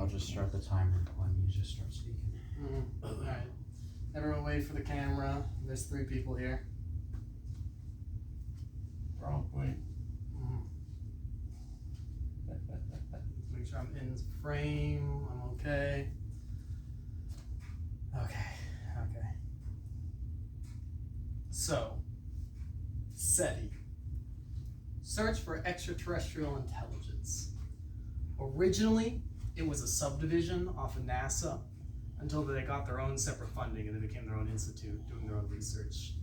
I'll just start the timer when you just start speaking. Alright. Everyone wait for the camera. There's 3 people here. Wrong way. Make sure I'm in frame. I'm okay. Okay. So, SETI. Search for Extraterrestrial Intelligence. Originally, it was a subdivision off of NASA until they got their own separate funding and they became their own institute doing their own research.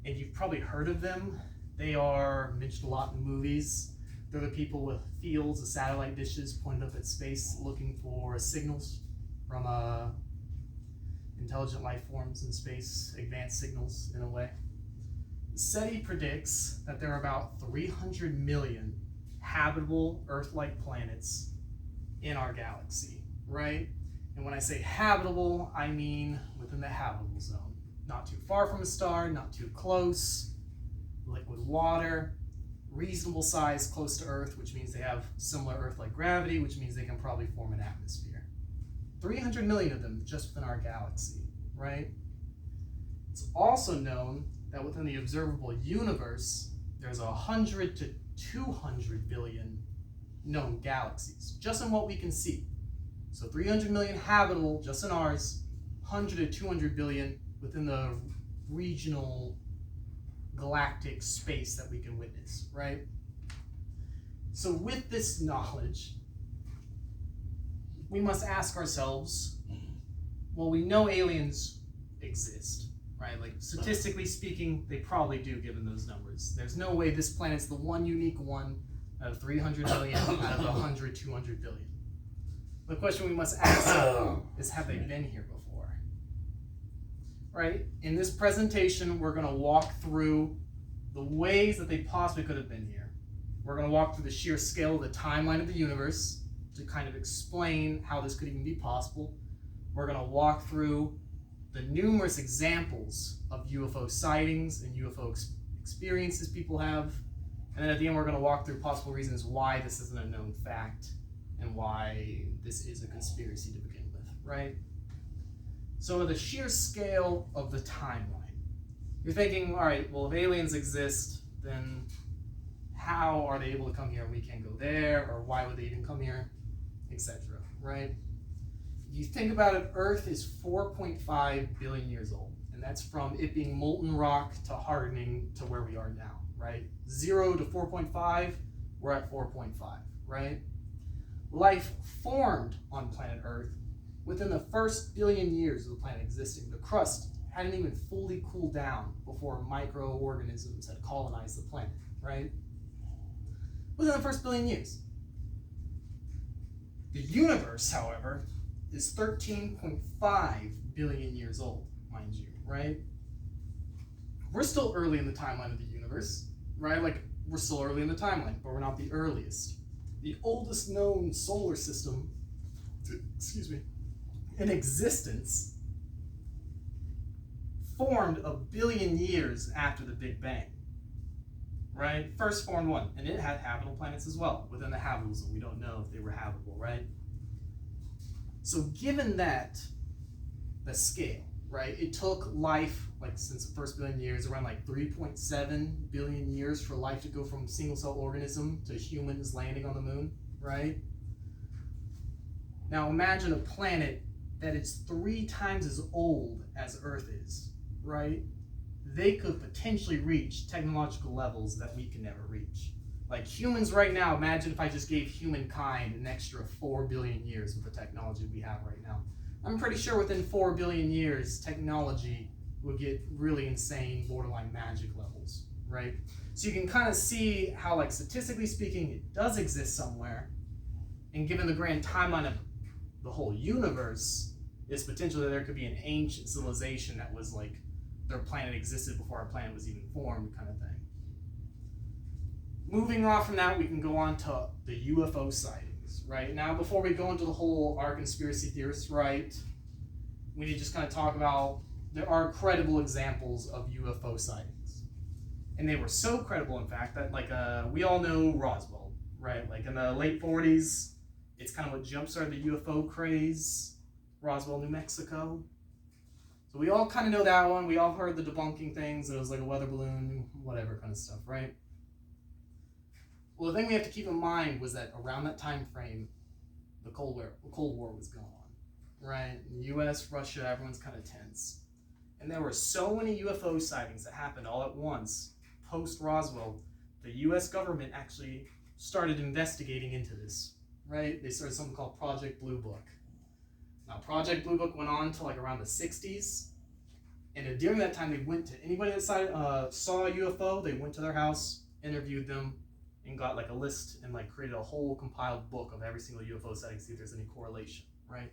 And you've probably heard of them. They are mentioned a lot in movies. They're the people with fields of satellite dishes pointed up at space looking for signals from intelligent life forms in space, advanced signals in a way. SETI predicts that there are about 300 million habitable Earth-like planets in our galaxy, right? And when I say habitable, I mean within the habitable zone. Not too far from a star, not too close, liquid water, reasonable size close to Earth, which means they have similar Earth-like gravity, which means they can probably form an atmosphere. 300 million of them just within our galaxy, right? It's also known that within the observable universe, there's 100 to 200 billion known galaxies, just in what we can see. So 300 million habitable just in ours, 100 to 200 billion within the regional galactic space that we can witness, right? So with this knowledge, we must ask ourselves, well, we know aliens exist, right? Like statistically speaking, they probably do given those numbers. There's no way this planet's the one unique one out of 300 million out of 100, 200 billion. The question we must ask is, have they been here before? Right? In this presentation, we're going to walk through the ways that they possibly could have been here. We're going to walk through the sheer scale of the timeline of the universe to kind of explain how this could even be possible. We're going to walk through the numerous examples of UFO sightings and UFO experiences people have. And then at the end, we're going to walk through possible reasons why this isn't a known fact and why this is a conspiracy to begin with, right? So the sheer scale of the timeline. You're thinking, all right, well, if aliens exist, then how are they able to come here and we can't go there? Or why would they even come here? Etc., right? If you think about it, Earth is 4.5 billion years old. And that's from it being molten rock to hardening to where we are now, right? 0 to 4.5, we're at 4.5, right? Life formed on planet Earth within the first billion years of the planet existing. The crust hadn't even fully cooled down before microorganisms had colonized the planet, right? Within the first billion years. The universe, however, is 13.5 billion years old, mind you, right? We're still early in the timeline of the universe, right? Like, we're still early in the timeline, but we're not the earliest. The oldest known solar system, in existence formed 1 billion years after the Big Bang, right? First formed one, and it had habitable planets as well within the habitable zone. We don't know if they were habitable, right? So given that, the scale, right? It took life, like since the first billion years, around like 3.7 billion years for life to go from single-cell organism to humans landing on the moon, right? Now imagine a planet that is 3 times as old as Earth is, right? They could potentially reach technological levels that we can never reach. Like humans right now, imagine if I just gave humankind an extra 4 billion years with the technology we have right now. I'm pretty sure within 4 billion years, technology would get really insane, borderline magic levels, right? So you can kind of see how, like, statistically speaking, it does exist somewhere. And given the grand timeline of the whole universe, it's potential that there could be an ancient civilization that was like, their planet existed before our planet was even formed, kind of thing. Moving off from that, we can go on to the UFO sightings, right? Now, before we go into the whole our conspiracy theorists, right, we need to just kind of talk about, there are credible examples of UFO sightings. And they were so credible, in fact, that like we all know Roswell, right? Like in the late 40s, It's kind of what jump-started the UFO craze, Roswell, New Mexico. So we all kind of know that one. We all heard the debunking things, that it was like a weather balloon, whatever kind of stuff, right? Well, the thing we have to keep in mind was that around that time frame, the Cold War was going on, right? In the US, Russia, everyone's kind of tense. And there were so many UFO sightings that happened all at once, post-Roswell, the US government actually started investigating into this, right? They started something called Project Blue Book. Now, Project Blue Book went on until like around the 60s. And during that time, they went to anybody that saw a UFO, they went to their house, interviewed them, and got like a list and like created a whole compiled book of every single UFO sighting, see if there's any correlation, right?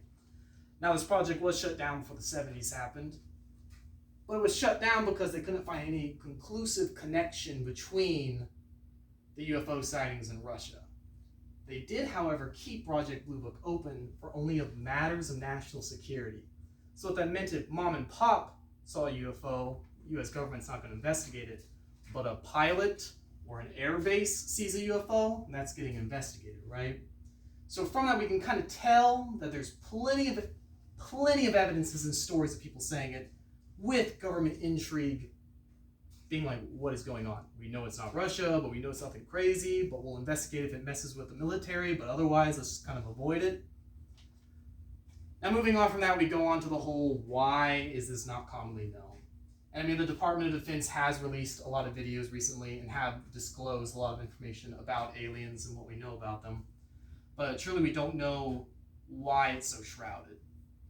Now, this project was shut down before the 70s happened. But it was shut down because they couldn't find any conclusive connection between the UFO sightings in Russia. They did, however, keep Project Blue Book open for only of matters of national security. So what that meant, if mom and pop saw a UFO, the US government's not going to investigate it, but a pilot or an air base sees a UFO, and that's getting investigated, right? So from that, we can kind of tell that there's plenty of evidences and stories of people saying it, with government intrigue being like, what is going on? We know it's not Russia, but we know it's nothing crazy, but we'll investigate if it messes with the military, but otherwise, let's just kind of avoid it. Now, moving on from that, we go on to the whole, why is this not commonly known? And I mean, the Department of Defense has released a lot of videos recently and have disclosed a lot of information about aliens and what we know about them. But truly, we don't know why it's so shrouded,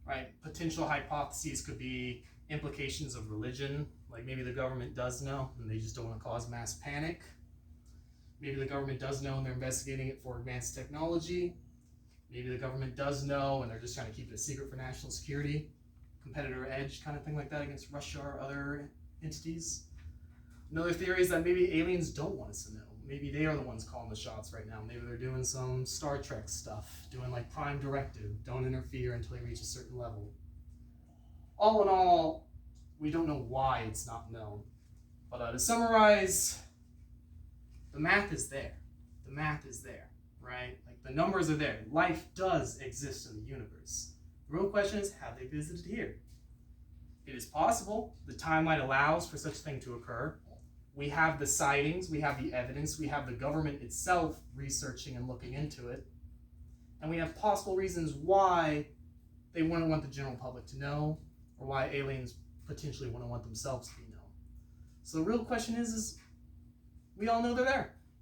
right? Potential hypotheses could be implications of religion, like maybe the government does know and they just don't want to cause mass panic. Maybe the government does know and they're investigating it for advanced technology. Maybe the government does know and they're just trying to keep it a secret for national security, competitor edge kind of thing like that against Russia or other entities. Another theory is that maybe aliens don't want us to know. Maybe they are the ones calling the shots right now. Maybe they're doing some Star Trek stuff, doing like Prime Directive, don't interfere until they reach a certain level. All in all, we don't know why it's not known. But to summarize, the math is there. The math is there, right? Like the numbers are there. Life does exist in the universe. The real question is, have they visited here? It is possible. The timeline allows for such a thing to occur. We have the sightings, we have the evidence, we have the government itself researching and looking into it. And we have possible reasons why they wouldn't want the general public to know, or why aliens potentially wouldn't want themselves to be known. So the real question is we all know they're there.